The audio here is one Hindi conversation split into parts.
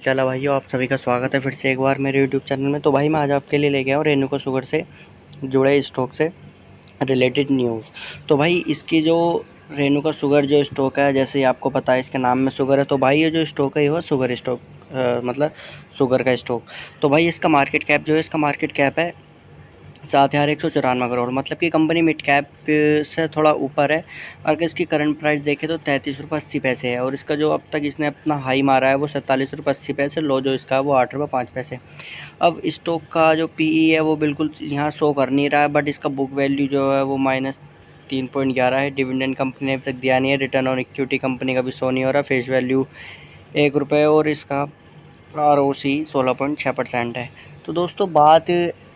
चला भाइयों, आप सभी का स्वागत है फिर से एक बार मेरे यूट्यूब चैनल में। तो भाई मैं आज आपके लिए लेके आया हूँ रेणुका शुगर से जुड़े स्टॉक से रिलेटेड न्यूज़। तो भाई इसकी जो रेणुका शुगर जो स्टॉक है, जैसे आपको पता है इसके नाम में शुगर है, तो भाई ये जो स्टॉक है ये शुगर स्टॉक मतलब शुगर का स्टॉक। तो भाई इसका मार्केट कैप जो है, इसका मार्केट कैप है 7,194 करोड़, मतलब कि कंपनी मिड कैप से थोड़ा ऊपर है। अगर इसकी करंट प्राइस देखें तो 33 रुपये 80 पैसे है, और इसका जो अब तक इसने अपना हाई मारा है वो 47 रुपये 80 पैसे, लो जो इसका है वो 8 रुपये 5 पैसे। अब स्टॉक का जो पीई है वो बिल्कुल यहाँ शो कर नहीं रहा है, बट इसका बुक वैल्यू जो है वो -3.11 है। डिविडेंड कंपनी ने अभी तक दिया नहीं है। रिटर्न ऑन इक्विटी कंपनी का भी शो नहीं हो रहा। फेस वैल्यू 1 रुपये, और इसका ROC 16.6% है। तो दोस्तों बात,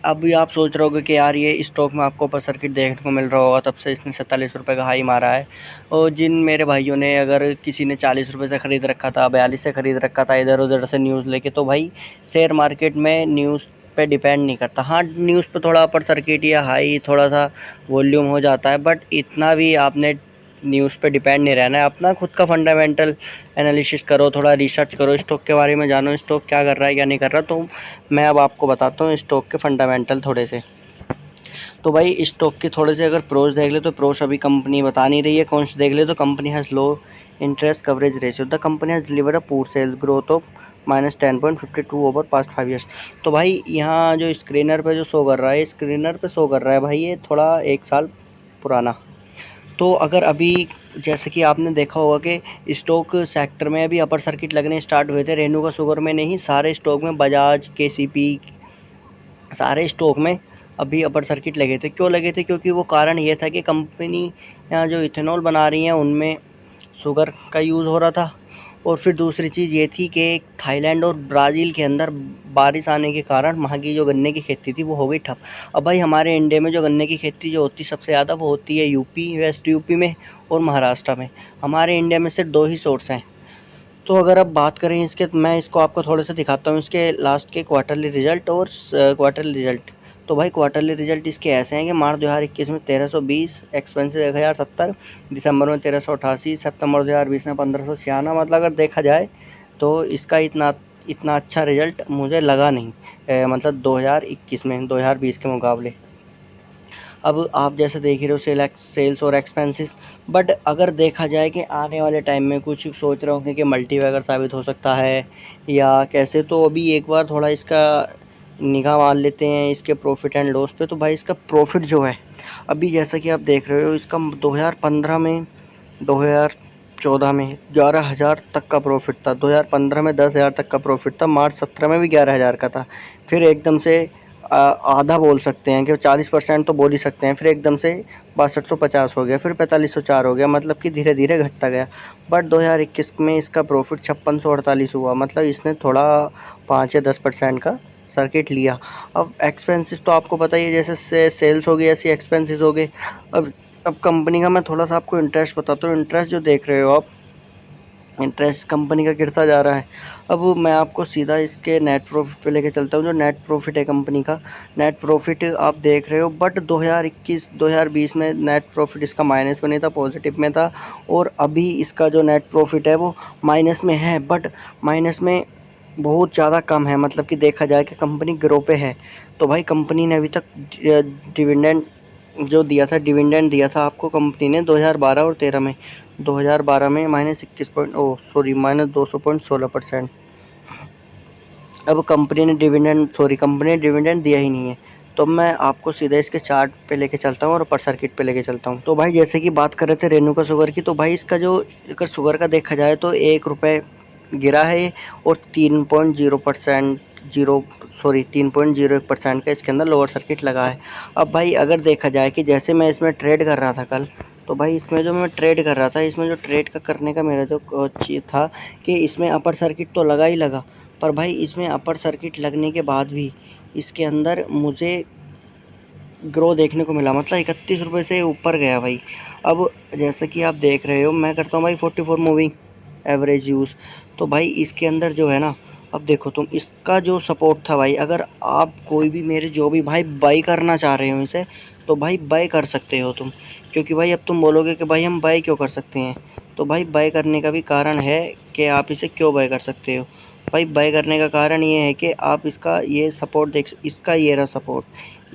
अभी आप सोच रहे होगे कि यार ये स्टॉक में आपको ऊपर सर्किट देखने को मिल रहा होगा, तब से इसने 47 रुपये का हाई मारा है। और जिन मेरे भाइयों ने, अगर किसी ने 40 रुपये से ख़रीद रखा था, 42 से ख़रीद रखा था इधर उधर से न्यूज़ लेके, तो भाई शेयर मार्केट में न्यूज़ पे डिपेंड नहीं करता। हाँ, न्यूज़ पे थोड़ा अपर सर्किट या हाई थोड़ा सा वॉल्यूम हो जाता है, बट इतना भी आपने न्यूज़ पे डिपेंड नहीं रहना है। अपना खुद का फंडामेंटल एनालिसिस करो, थोड़ा रिसर्च करो, स्टॉक के बारे में जानो, स्टॉक क्या कर रहा है क्या नहीं कर रहा। तो मैं अब आपको बताता हूँ स्टॉक के फंडामेंटल थोड़े से। तो भाई स्टॉक के थोड़े से अगर प्रोज देख ले तो प्रोज अभी कंपनी बता नहीं रही है। कौन से देख ले तो company has low interest coverage ratio, the company has deliver a poor sales growth of -10.52 over past 5 years. तो भाई यहाँ जो स्क्रीनर पे जो शो कर रहा है, स्क्रीनर पे शो कर रहा है भाई ये थोड़ा 1 साल पुराना। तो अगर अभी जैसे कि आपने देखा होगा कि स्टॉक सेक्टर में अभी अपर सर्किट लगने स्टार्ट हुए थे, रेणुका शुगर में नहीं, सारे स्टॉक में, बजाज, KCP, सारे स्टॉक में अभी अपर सर्किट लगे थे। क्यों लगे थे? क्योंकि वो कारण ये था कि कंपनी यहाँ जो इथेनॉल बना रही हैं उनमें शुगर का यूज़ हो रहा था। और फिर दूसरी चीज़ ये थी कि थाईलैंड और ब्राज़ील के अंदर बारिश आने के कारण वहाँ की जो गन्ने की खेती थी वो हो गई ठप। अब भाई हमारे इंडिया में जो गन्ने की खेती जो होती सबसे ज़्यादा वो होती है यूपी, वेस्ट यूपी में और महाराष्ट्र में। हमारे इंडिया में सिर्फ 2 ही सोर्स हैं। तो अगर अब बात करें इसके, मैं इसको आपको थोड़े से दिखाता हूँ इसके लास्ट के क्वार्टरली रिजल्ट और क्वार्टरली रिजल्ट। तो भाई क्वार्टरली रिजल्ट इसके ऐसे हैं कि मार्च 2021 में 1320, एक्सपेंसिव 1070, दिसंबर में 1388, सितंबर 2020 में 1596। मतलब अगर देखा जाए तो इसका इतना इतना अच्छा रिजल्ट मुझे लगा नहीं, मतलब 2021 में 2020 के मुकाबले। अब आप जैसे देख ही रहे हो सेल्स और एक्सपेंसेस, बट अगर देखा जाए कि आने वाले टाइम में कुछ सोच रहे होंगे कि मल्टीबैगर साबित हो सकता है या कैसे, तो अभी एक बार थोड़ा इसका निगाह मार लेते हैं इसके प्रॉफिट एंड लॉस पे। तो भाई इसका प्रॉफिट जो है अभी जैसा कि आप देख रहे हो, इसका 2015 में, 2014 में 11,000 तक का प्रॉफिट था, 2015 में 10,000 तक का प्रॉफिट था, मार्च 17 में भी 11,000 का था। फिर एकदम से आधा बोल सकते हैं कि 40% तो बोल ही सकते हैं, फिर एकदम से 6250 हो गया, फिर 4504 हो गया, मतलब कि धीरे धीरे घटता गया। बट 2021 में इसका प्रॉफिट 5648 हुआ, मतलब इसने थोड़ा 5 या 10% का सर्किट लिया। अब एक्सपेंसेस तो आपको पता ही है, जैसे सेल्स हो गई ऐसी एक्सपेंसेस हो गए। अब कंपनी का मैं थोड़ा सा आपको इंटरेस्ट बताता हूँ। इंटरेस्ट जो देख रहे हो आप, इंटरेस्ट कंपनी का गिरता जा रहा है। अब मैं आपको सीधा इसके नेट प्रॉफिट पे लेके चलता हूँ। जो नेट प्रॉफिट है कंपनी का, नेट प्रॉफिट आप देख रहे हो, बट 2021-2020 में नेट प्रॉफिट इसका माइनस में नहीं था, पॉजिटिव में था। और अभी इसका जो नेट प्रॉफिट है वो माइनस में है, बट माइनस में बहुत ज़्यादा कम है, मतलब कि देखा जाए कि कंपनी ग्रो पे है। तो भाई कंपनी ने अभी तक डिविडेंड जो दिया था, डिविडेंड दिया था आपको कंपनी ने 2012 और 13 में। 2012 में -200.16%। अब कंपनी ने डिविडेंड दिया ही नहीं है। तो मैं आपको सीधा इसके चार्ट पे लेके चलता हूँ और अपर सर्किट पे लेके चलता हूँ। तो भाई जैसे कि बात कर रहे थे रेणुका शुगर की, तो भाई इसका जो, अगर शुगर का देखा जाए तो 1 रुपये गिरा है, और 3.01% का इसके अंदर लोअर सर्किट लगा है। अब भाई अगर देखा जाए कि जैसे मैं इसमें ट्रेड कर रहा था कल, तो भाई इसमें जो मैं ट्रेड कर रहा था, इसमें जो ट्रेड का करने का मेरा जो चीज़ था कि इसमें अपर सर्किट तो लगा ही लगा, पर भाई इसमें अपर सर्किट लगने के बाद भी इसके अंदर मुझे ग्रो देखने को मिला, मतलब 31 रुपये से ऊपर गया भाई। अब जैसे कि आप देख रहे हो, मैं करता हूँ भाई 44 मूविंग एवरेज यूज़। तो भाई इसके अंदर जो है ना, अब देखो तुम, इसका जो सपोर्ट था भाई, अगर आप कोई भी मेरे जो भी भाई बाई करना चाह रहे हो इसे, तो भाई बाई कर सकते हो तुम। क्योंकि भाई अब तुम बोलोगे कि भाई हम बाई क्यों कर सकते हैं, तो भाई बाई करने का भी कारण है कि आप इसे क्यों बाई कर सकते हो। भाई बाय करने का कारण ये है कि आप इसका ये सपोर्ट देख, इसका ये रहा सपोर्ट,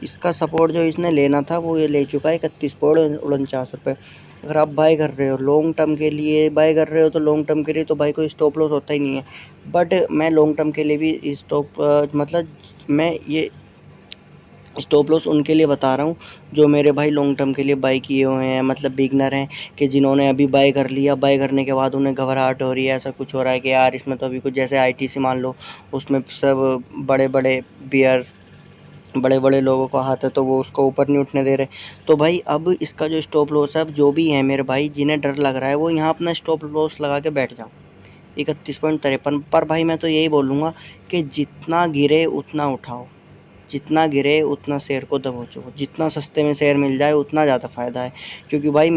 इसका सपोर्ट जो इसने लेना था वो ये ले चुका है 31.49 रुपये। अगर आप बाय कर रहे हो लॉन्ग टर्म के लिए बाय कर रहे हो तो लॉन्ग टर्म के लिए तो भाई कोई स्टॉप लॉस होता ही नहीं है। बट मैं लॉन्ग टर्म के लिए भी स्टॉप मतलब मैं ये स्टॉप लॉस उनके लिए बता रहा हूँ जो मेरे भाई लॉन्ग टर्म के लिए बाय किए हुए हैं, मतलब बिगनर हैं, कि जिन्होंने अभी बाय कर लिया, बाय करने के बाद उन्हें घबराहट हो रही है, ऐसा कुछ हो रहा है कि यार इसमें तो अभी कुछ, जैसे आईटीसी मान लो, उसमें सब बड़े बड़े बियर बड़े बड़े लोगों को हाथ है तो वो उसको ऊपर नहीं उठने दे रहे। तो भाई अब इसका जो स्टॉप लॉस है, अब जो भी है मेरे भाई जिन्हें डर लग रहा है वो यहाँ अपना स्टॉप लॉस लगा के बैठ जाओ 31.53 पर। भाई मैं तो यही बोलूँगा कि जितना गिरे उतना उठाओ, जितना गिरे उतना शेयर को दबोचो, जितना सस्ते में शेयर मिल जाए उतना ज़्यादा फ़ायदा है। क्योंकि भाई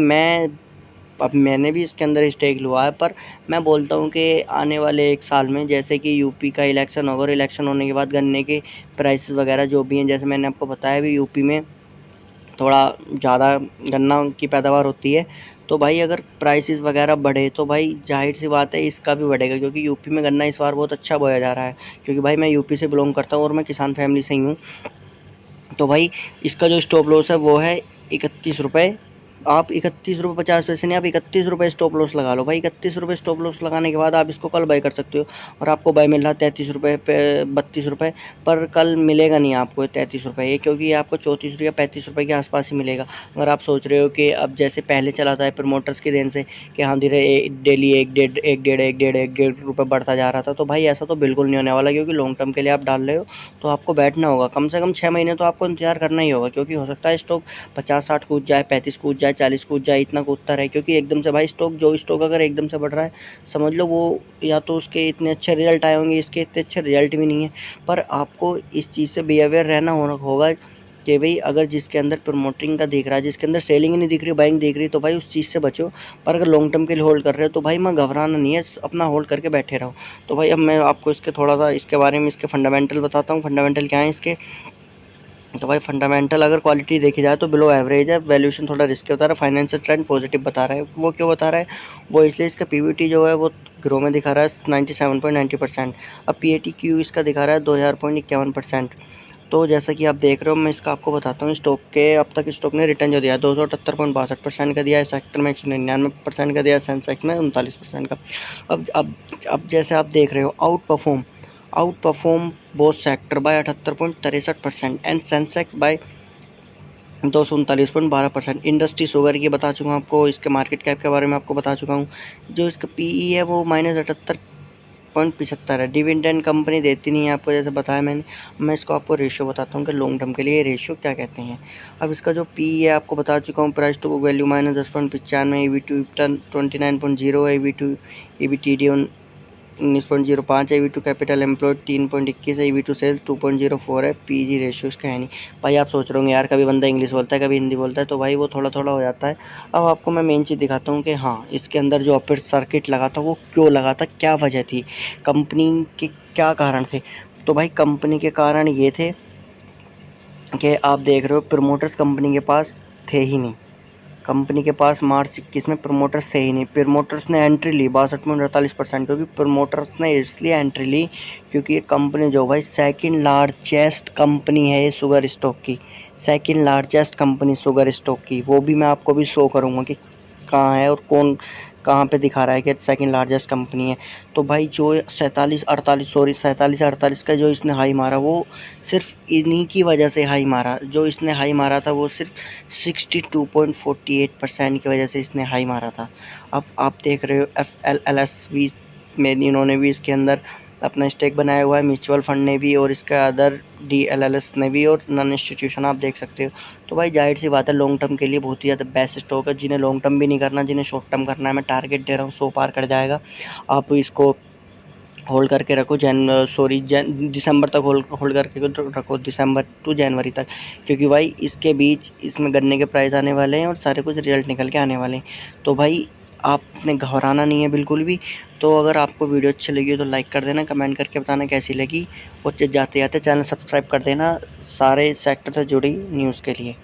अब मैंने भी इसके अंदर स्टेक लिया है, पर मैं बोलता हूँ कि आने वाले 1 साल में जैसे कि यूपी का इलेक्शन होगा और इलेक्शन होने के बाद गन्ने के प्राइसेस वगैरह जो भी हैं, जैसे मैंने आपको बताया भी यूपी में थोड़ा ज़्यादा गन्ना की पैदावार होती है, तो भाई अगर प्राइसेस वगैरह बढ़े तो भाई जाहिर सी बात है इसका भी बढ़ेगा, क्योंकि यूपी में गन्ना इस बार बहुत अच्छा बोया जा रहा है। क्योंकि भाई मैं यूपी से बिलोंग करता हूँ और मैं किसान फैमिली से ही हूँ। तो भाई इसका जो स्टॉप लॉस है वो है 31 रुपये। आप 31 रुपये 50 पैसे नहीं, आप 31 रुपये स्टॉप लॉस लगा लो भाई। 31 रुपये स्टॉप लॉस लगाने के बाद आप इसको कल बाय कर सकते हो, और आपको बाय मिल रहा है 33 रुपये पे 32 रुपये, पर कल मिलेगा नहीं आपको 33 रुपये ये, क्योंकि ये आपको 34 या 35 रुपये के आसपास ही मिलेगा। अगर आप सोच रहे हो कि अब जैसे पहले चला था प्रमोटर्स की देन से कि हाँ धीरे डेली 1 डेढ़ रुपये बढ़ता जा रहा था, तो भाई ऐसा तो बिल्कुल नहीं होने वाला। क्योंकि लॉन्ग टर्म के लिए आप डाल रहे हो तो आपको बैठना होगा, कम से कम 6 महीने तो आपको इंतजार करना ही होगा। क्योंकि हो सकता है स्टॉक 50-60 कूद जाए, 35 कूद जाए, 40 कूद जाए, इतना कूदता रहे। क्योंकि एकदम से भाई स्टॉक अगर एकदम से बढ़ रहा है, समझ लो वो या तो उसके इतने अच्छे रिजल्ट आए होंगे, इसके इतने अच्छे रिजल्ट भी नहीं है। पर आपको इस चीज़ से बी अवेयर रहना होगा कि भाई अगर जिसके अंदर प्रमोटिंग का दिख रहा है, जिसके अंदर सेलिंग ही नहीं दिख रही, बाइंग दिख रही, तो भाई उस चीज़ से बचो। पर अगर लॉन्ग टर्म के लिए होल्ड कर रहे हो तो भाई मैं घबराना नहीं है, अपना होल्ड करके बैठे रहो। तो भाई अब मैं आपको इसके थोड़ा सा इसके बारे में इसके फंडामेंटल बताता हूँ। फंडामेंटल क्या है इसके? तो भाई फंडामेंटल अगर क्वालिटी देखी जाए तो बिलो एवरेज है, वैल्यूएशन थोड़ा रिस्की बता रहा है, फाइनेंशियल ट्रेंड पॉजिटिव बता रहा है। वो क्यों बता रहा है? वो इसलिए इसका पीवीटी जो है वो ग्रो में दिखा रहा है 97.90%। अब PATQ इसका दिखा रहा है 2051%। तो जैसा कि आप देख रहे हो, मैं इसका आपको बताता हूँ स्टॉक के अब तक स्टॉक ने रिटर्न जो दिया है 278.62% का दिया है, सेक्टर में 199% का दिया है, सेंसेक्स में 39% का। अब जैसे आप देख रहे हो outperform both sector by 78.63% and Sensex by 239.12%। Industry sugar की बता चुका हूँ आपको, इसके मार्केट कैप के बारे में आपको बता चुका हूँ। जो इसका PE है वो -78.75 है। डिविडेंड कंपनी देती नहीं है आपको, जैसे बताया मैंने। मैं इसको आपको रेशियो बताता हूँ कि लॉन्ग टर्म के लिए रेशियो क्या कहते हैं। अब इसका जो PE है आपको बता चुका हूँ, price to book value -10.95, EV to 29.0, EBTD 19.05 है, EV टू कैपिटल एम्प्लॉयड 3.21 है, EV टू सेल्स 2.04 है, PG रेशियो इसका है नहीं। भाई आप सोच रहे होंगे यार कभी बंदा इंग्लिश बोलता है कभी हिंदी बोलता है, तो भाई वो थोड़ा थोड़ा हो जाता है। अब आपको मैं मेन चीज़ दिखाता हूँ कि हाँ इसके अंदर जो अपर सर्किट लगा था वो क्यों लगा था, क्या वजह थी, कंपनी के क्या कारण थे। तो भाई कंपनी के कारण ये थे कि आप देख रहे हो प्रमोटर्स कंपनी के पास थे ही नहीं। कंपनी के पास मार्च 21 में प्रमोटर्स थे ही नहीं। प्रमोटर्स ने एंट्री ली 62.48%, क्योंकि प्रमोटर्स ने इसलिए एंट्री ली क्योंकि ये कंपनी जो भाई सेकंड लार्जेस्ट कंपनी है ये शुगर स्टॉक की, second largest company sugar stock की। वो भी मैं आपको भी शो करूँगा कि कहाँ है और कौन कहाँ पे दिखा रहा है कि सेकंड लार्जेस्ट कंपनी है। तो भाई जो 47-48 का जो इसने हाई मारा वो सिर्फ इन्हीं की वजह से हाई मारा। जो इसने हाई मारा था वो सिर्फ 62.48% की वजह से इसने हाई मारा था। अब आप देख रहे हो FLLS में इन्होंने भी इसके अंदर अपना स्टेक बनाया हुआ है, म्यूचुअल फंड ने भी और इसका अदर DLLS ने भी और नॉन इंस्टीट्यूशन आप देख सकते हो। तो भाई जाहिर सी बात है लॉन्ग टर्म के लिए बहुत ही ज़्यादा बेस्ट स्टॉक है। जिन्हें लॉन्ग टर्म भी नहीं करना, जिन्हें शॉर्ट टर्म करना है, मैं टारगेट दे रहा हूँ 100 पार कर जाएगा। आप इसको होल्ड करके रखो दिसंबर तक होल्ड करके रखो, दिसंबर टू जनवरी तक। क्योंकि भाई इसके बीच इसमें गन्ने के प्राइस आने वाले हैं और सारे कुछ रिजल्ट निकल के आने वाले हैं। तो भाई आपने घबराना नहीं है बिल्कुल भी। तो अगर आपको वीडियो अच्छी लगी हो तो लाइक कर देना, कमेंट करके बताना कैसी लगी, और जाते जाते चैनल सब्सक्राइब कर देना सारे सेक्टर से जुड़ी न्यूज़ के लिए।